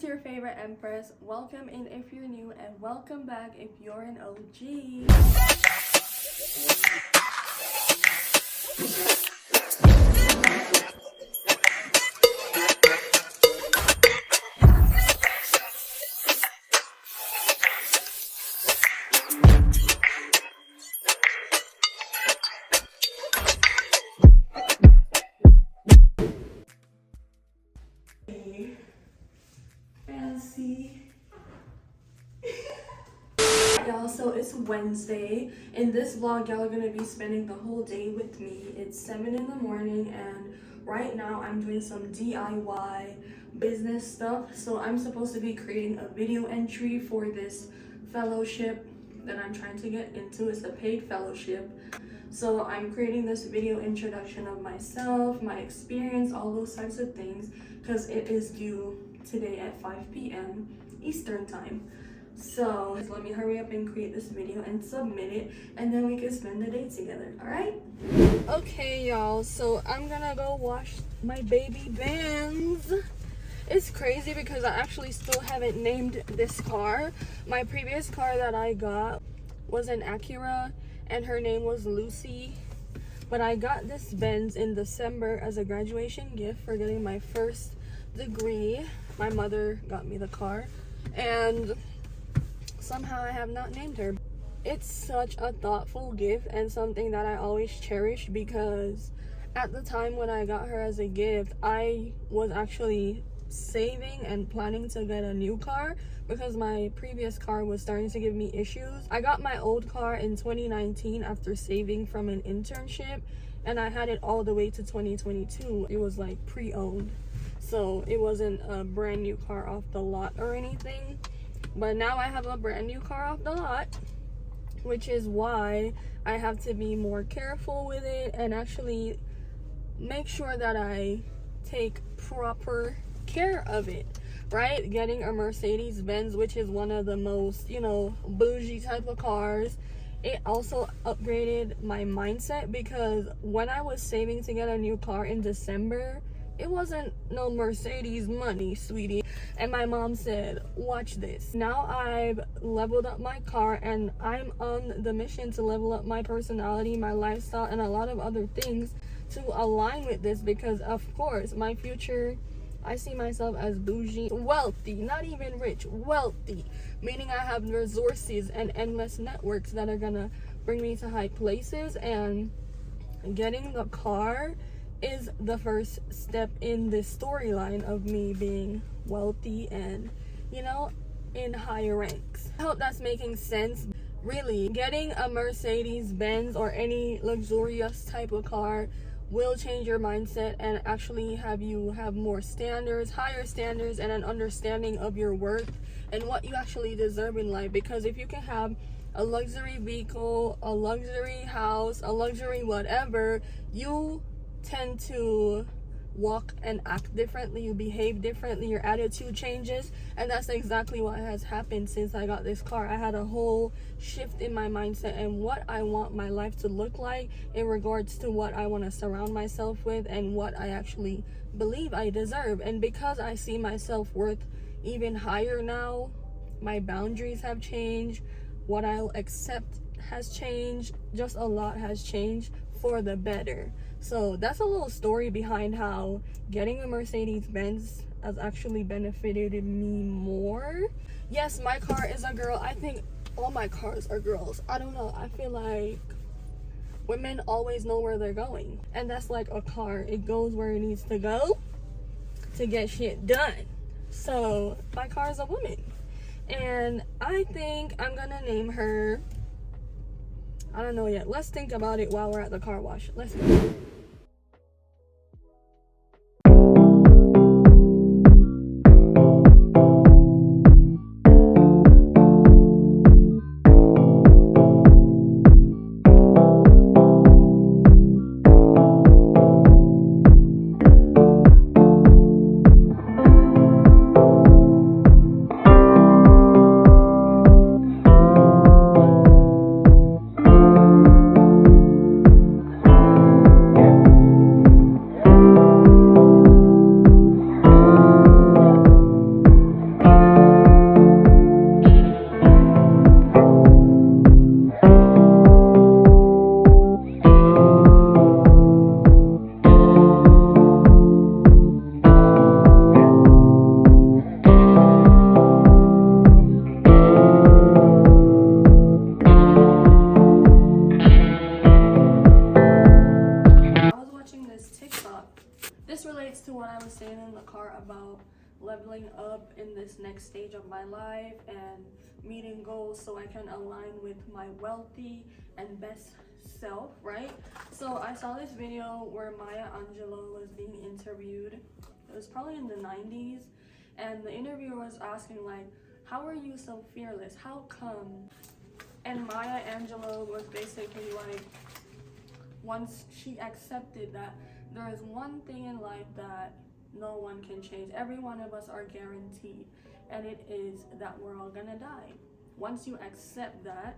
it's your favorite Empress. Welcome in if you're new, and welcome back if you're an OG. Fancy. Y'all, so it's Wednesday. In this vlog, y'all are gonna be spending the whole day with me. It's 7 in the morning, and right now I'm doing some DIY business stuff. So I'm supposed to be creating a video entry for this fellowship that I'm trying to get into. It's a paid fellowship. So I'm creating this video introduction of myself, my experience, all those types of things, because it is due today at 5 p.m. Eastern time. So let me hurry up and create this video and submit it, and then we can spend the day together. All right? Okay, y'all, so I'm gonna go wash my baby Benz. It's crazy because I actually still haven't named this car. My previous car that I got was an Acura, and her name was Lucy. But I got this Benz in December as a graduation gift for getting my first degree. My mother got me the car, and somehow I have not named her. It's such a thoughtful gift and something that I always cherish, because at the time when I got her as a gift, I was actually saving and planning to get a new car because my previous car was starting to give me issues. I got my old car in 2019 after saving from an internship, and I had it all the way to 2022. It was like pre-owned, so it wasn't a brand new car off the lot or anything. But now I have a brand new car off the lot, which is why I have to be more careful with it and actually make sure that I take proper care of it, right? Getting a Mercedes Benz, which is one of the most, bougie type of cars, it also upgraded my mindset, because when I was saving to get a new car in December, it wasn't no Mercedes money, sweetie. And my mom said, watch this. Now I've leveled up my car, and I'm on the mission to level up my personality, my lifestyle, and a lot of other things to align with this, because of course my future, I see myself as bougie, wealthy, not even rich, wealthy, meaning I have resources and endless networks that are gonna bring me to high places. And getting the car is the first step in this storyline of me being wealthy and, in higher ranks. I hope that's making sense. Really, getting a Mercedes Benz or any luxurious type of car will change your mindset and actually have you have more standards, higher standards, and an understanding of your worth and what you actually deserve in life. Because if you can have a luxury vehicle, a luxury house, a luxury whatever, you tend to walk and act differently, you behave differently, your attitude changes. And that's exactly what has happened since I got this car. I had a whole shift in my mindset and what I want my life to look like in regards to what I want to surround myself with and what I actually believe I deserve. And because I see my self-worth even higher now, my boundaries have changed, what I'll accept has changed, just a lot has changed for the better. So that's a little story behind how getting a Mercedes Benz has actually benefited me more. Yes, my car is a girl. I think all my cars are girls. I don't know. I feel like women always know where they're going. And that's like a car. It goes where it needs to go to get shit done. So my car is a woman. And I think I'm gonna name her, I don't know yet. Let's think about it while we're at the car wash. Let's go. leveling up in this next stage of my life and meeting goals so I can align with my wealthy and best self, right? So I saw this video where Maya Angelou was being interviewed. It was probably in the 90s, and the interviewer was asking like, how are you so fearless? How come? And Maya Angelou was basically like, once she accepted that there is one thing in life that no one can change. Every one of us are guaranteed, and it is that we're all gonna die. Once you accept that,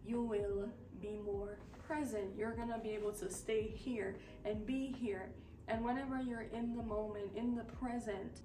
you will be more present. You're gonna be able to stay here and be here. And whenever you're in the moment, in the present,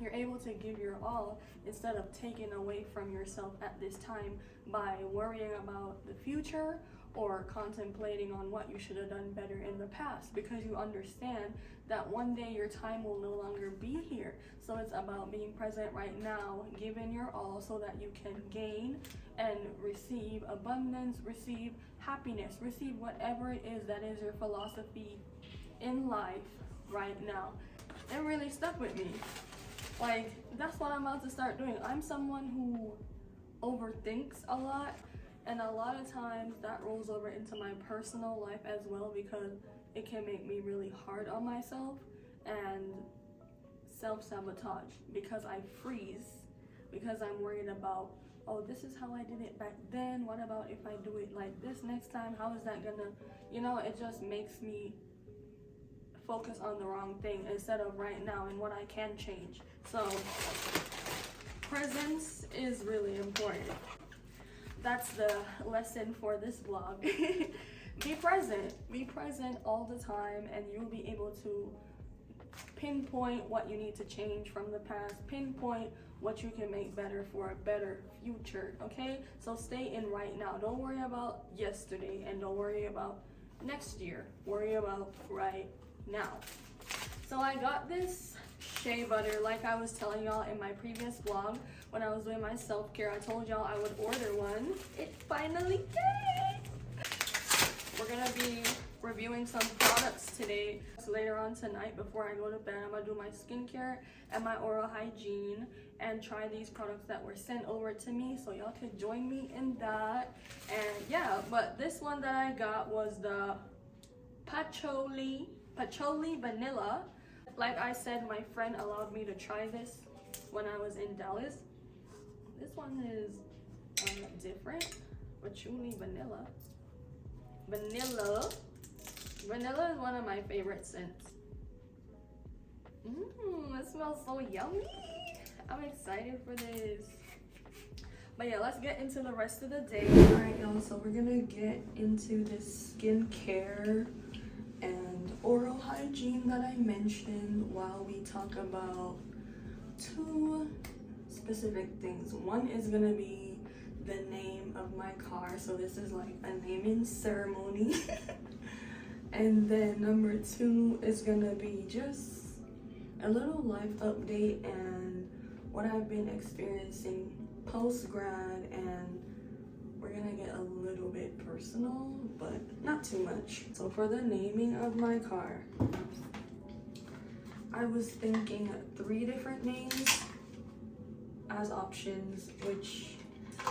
you're able to give your all instead of taking away from yourself at this time by worrying about the future or contemplating on what you should have done better in the past, because you understand that one day your time will no longer be here. So it's about being present right now, giving your all so that you can gain and receive abundance, receive happiness, receive whatever it is that is your philosophy in life right now. It really stuck with me. Like, that's what I'm about to start doing. I'm someone who overthinks a lot, and a lot of times that rolls over into my personal life as well, because it can make me really hard on myself and self-sabotage, because I freeze, because I'm worried about, oh, this is how I did it back then. What about if I do it like this next time? How is that gonna, it just makes me focus on the wrong thing instead of right now and what I can change. So presence is really important. That's the lesson for this vlog. Be present all the time, and you'll be able to pinpoint what you need to change from the past, pinpoint what you can make better for a better future. Okay, so stay in right now. Don't worry about yesterday, and don't worry about next year. Worry about right now. So I got this shea butter, like I was telling y'all in my previous vlog when I was doing my self-care. I told y'all I would order one. It finally came. We're gonna be reviewing some products today. So later on tonight, before I go to bed, I'm gonna do my skincare and my oral hygiene and try these products that were sent over to me, so y'all could join me in that. And yeah, but this one that I got was the patchouli vanilla. Like I said, my friend allowed me to try this when I was in Dallas. This one is different. Patchouli vanilla. Vanilla is one of my favorite scents. It smells so yummy. I'm excited for this. But yeah, let's get into the rest of the day. Alright y'all, so we're gonna get into this skincare and oral hygiene that I mentioned while we talk about two specific things. One is gonna be the name of my car, so this is like a naming ceremony. And then number two is gonna be just a little life update and what I've been experiencing post-grad, and we're gonna get a little bit personal, but not too much. So for the naming of my car, I was thinking 3 different names as options, which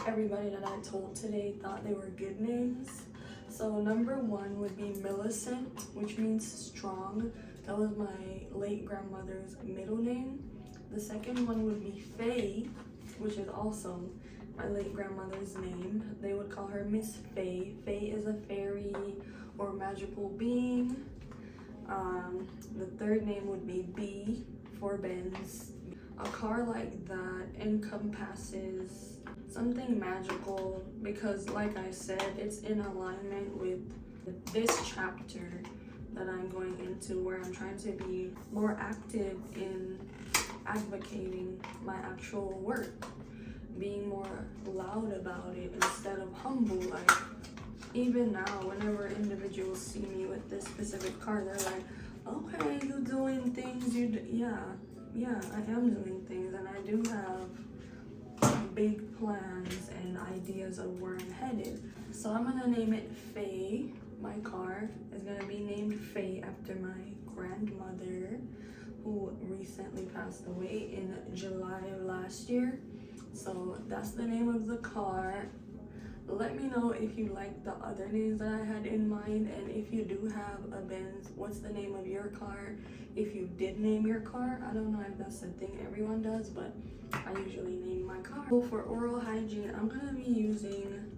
everybody that I told today thought they were good names. So number 1 would be Millicent, which means strong. That was my late grandmother's middle name. The second one would be Faye, which is also my late grandmother's name. They would call her Miss Faye. Faye is a fairy or magical being. The third name would be B for Benz. A car like that encompasses something magical because, like I said, it's in alignment with this chapter that I'm going into, where I'm trying to be more active in advocating my actual work, being more loud about it instead of humble. Like, even now, whenever individuals see me with this specific car, they're like, okay, you doing things, yeah, I am doing things, and I do have big plans and ideas of where I'm headed. So I'm gonna name it Faye. My car is gonna be named Faye after my grandmother. who recently passed away in July of last year. So that's the name of the car. Let me know if you like the other names that I had in mind, and if you do have a Benz, what's the name of your car? If you did name your car, I don't know if that's the thing everyone does, but I usually name my car. So for oral hygiene, I'm gonna be using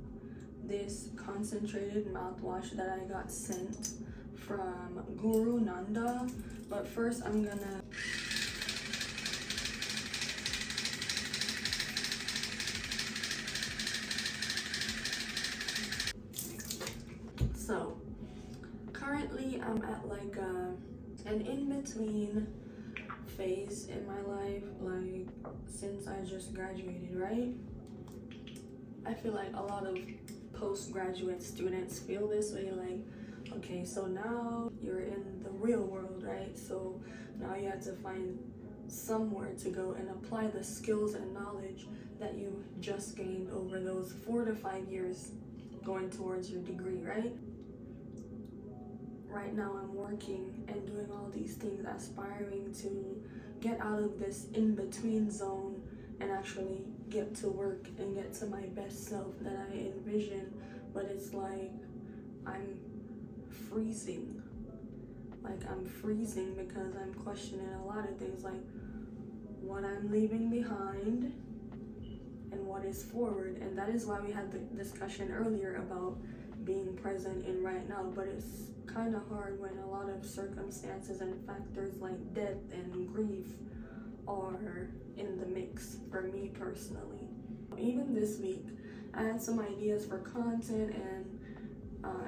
this concentrated mouthwash that I got sent from Guru Nanda, but first I'm gonna so currently I'm at like an in-between phase in my life, like since I just graduated, right? I feel like a lot of postgraduate students feel this way, like, okay, so now you're in the real world, right? So now you have to find somewhere to go and apply the skills and knowledge that you just gained over those 4 to 5 years going towards your degree, right? Right now I'm working and doing all these things, aspiring to get out of this in-between zone and actually get to work and get to my best self that I envision. But it's like I'm freezing. Like I'm freezing because I'm questioning a lot of things, like what I'm leaving behind and what is forward. And that is why we had the discussion earlier about being present in right now. But it's kind of hard when a lot of circumstances and factors like death and grief are in the mix for me personally. Even this week, I had some ideas for content, and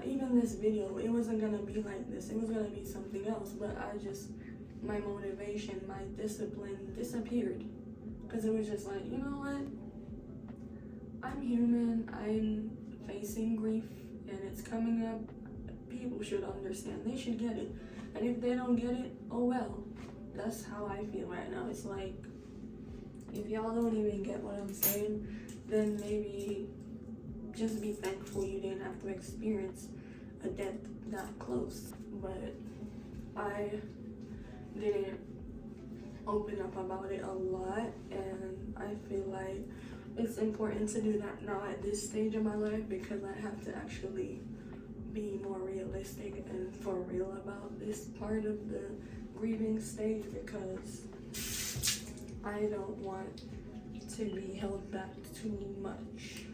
even this video, it wasn't gonna be like this. It was gonna be something else, but my motivation, my discipline disappeared. Because it was just like, you know what? I'm human, I'm facing grief, and it's coming up. People should understand, they should get it. And if they don't get it, oh well. That's how I feel right now. It's like, if y'all don't even get what I'm saying, then maybe just be thankful you didn't have to experience a death that close. But I didn't open up about it a lot, and I feel like it's important to do that now at this stage of my life, because I have to actually be more realistic and for real about this part of the grieving stage, because I don't want to be held back too much,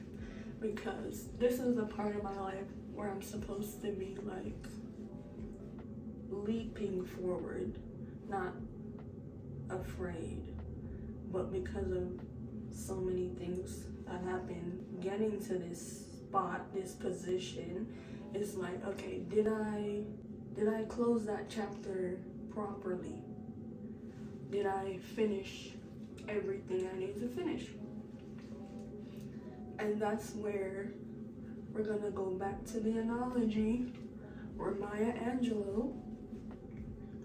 because this is a part of my life where I'm supposed to be like leaping forward, not afraid. But because of so many things that happen getting to this spot, this position, it's like, okay, did I close that chapter properly? Did I finish everything I need to finish? And that's where we're gonna go back to the analogy where Maya Angelou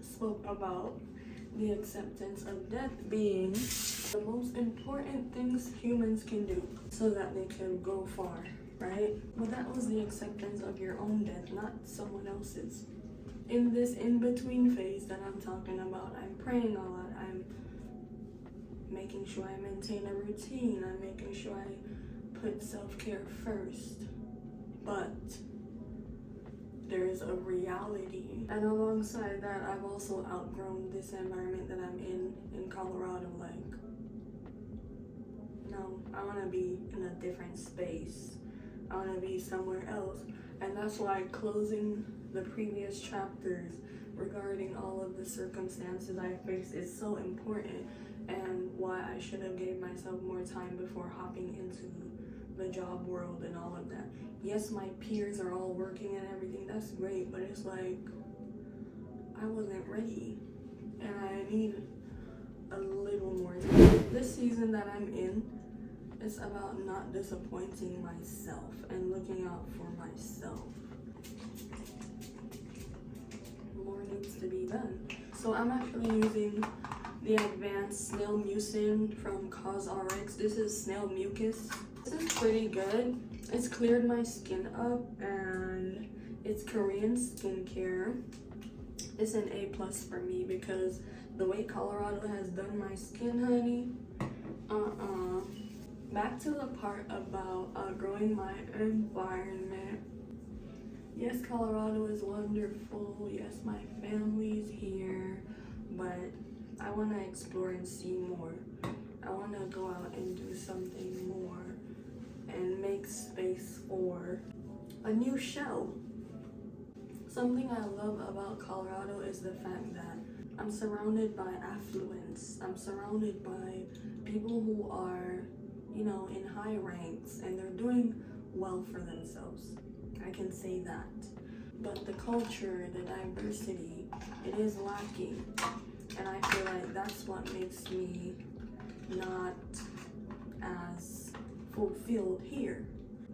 spoke about the acceptance of death being the most important things humans can do so that they can go far, right? But that was the acceptance of your own death, not someone else's. In this in-between phase that I'm talking about, I'm praying a lot, I'm making sure I maintain a routine, I'm making sure I put self-care first. But there is a reality, and alongside that, I've also outgrown this environment that I'm in Colorado. Like, no, I want to be in a different space. I want to be somewhere else. And that's why closing the previous chapters regarding all of the circumstances I faced is so important, and why I should have gave myself more time before hopping into the job world and all of that. Yes, my peers are all working and everything, that's great, but it's like, I wasn't ready, and I need a little more time. This season that I'm in, it's about not disappointing myself and looking out for myself. More needs to be done. So I'm actually using the advanced snail mucin from CosRx. This is snail mucus. This is pretty good. It's cleared my skin up, and it's Korean skincare. It's an A+ for me, because The way Colorado has done my skin, honey. Back to the part about growing my environment. Yes, Colorado is wonderful. Yes, my family's here, but I want to explore and see more. I want to go out and do something more and make space for a new show. Something I love about Colorado is the fact that I'm surrounded by affluence. I'm surrounded by people who are, in high ranks, and they're doing well for themselves. I can say that. But the culture, the diversity, it is lacking. And I feel like that's what makes me not as fulfilled here.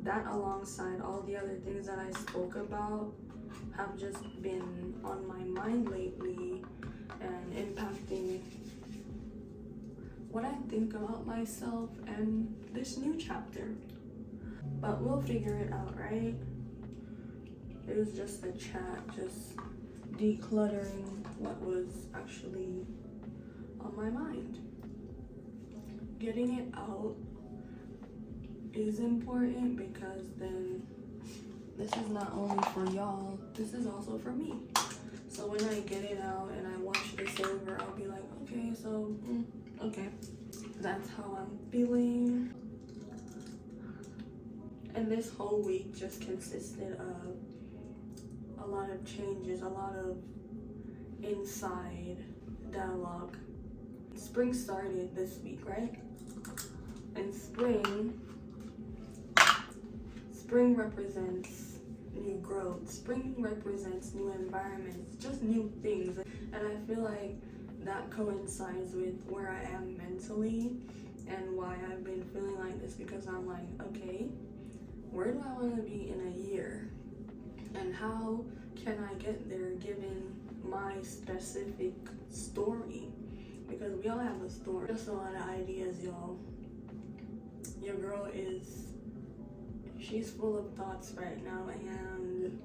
That, alongside all the other things that I spoke about, have just been on my mind lately and impacting what I think about myself and this new chapter. But we'll figure it out, right? It was just a chat, just decluttering what was actually on my mind. Getting it out is important because then this is not only for y'all, this is also for me. So when I get it out and I watch this over, I'll be like, okay, so, okay. That's how I'm feeling. And this whole week just consisted of a lot of changes, a lot of inside dialogue. Spring started this week, right? And spring represents new growth. Spring represents new environments, just new things. And I feel like that coincides with where I am mentally and why I've been feeling like this, because I'm like, okay, where do I want to be in a year? And how can I get there given my specific story? Because we all have a story. Just a lot of ideas, y'all. Your girl she's full of thoughts right now, and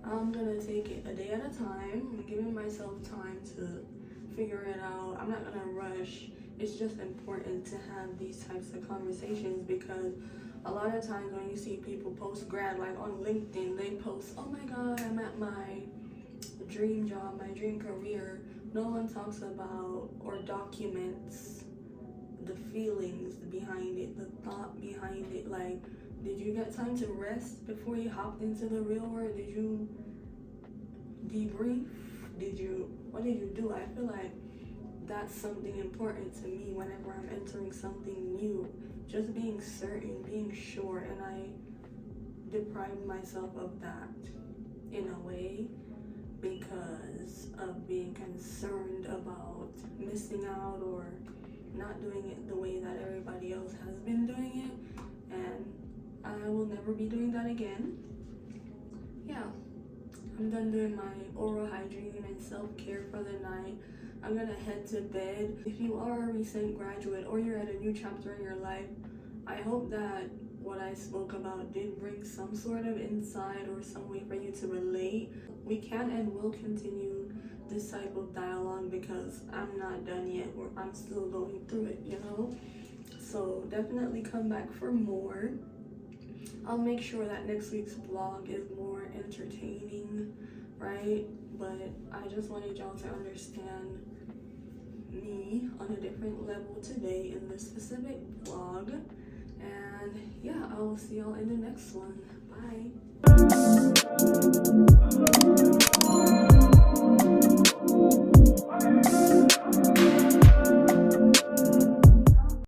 I'm gonna take it a day at a time. I'm giving myself time to figure it out. I'm not gonna rush. It's just important to have these types of conversations, because a lot of times when you see people post grad, like on LinkedIn, they post, oh my god, I'm at my dream job, my dream career. No one talks about or documents the feelings behind it, the thought behind it. Like, did you get time to rest before you hopped into the real world? Did you debrief? What did you do? I feel like that's something important to me whenever I'm entering something new. Just being certain, being sure, and I deprived myself of that in a way because of being concerned about missing out or not doing it the way that everybody else has been doing it, and I will never be doing that again. Yeah, I'm done doing my oral hygiene and self-care for the night. I'm gonna head to bed. If you are a recent graduate or you're at a new chapter in your life, I hope that what I spoke about did bring some sort of insight or some way for you to relate. We can and will continue this type of dialogue because I'm not done yet, or I'm still going through it, So definitely come back for more. I'll make sure that next week's vlog is more entertaining, right? But I just wanted y'all to understand me on a different level today in this specific vlog. And yeah, I will see y'all in the next one. Bye.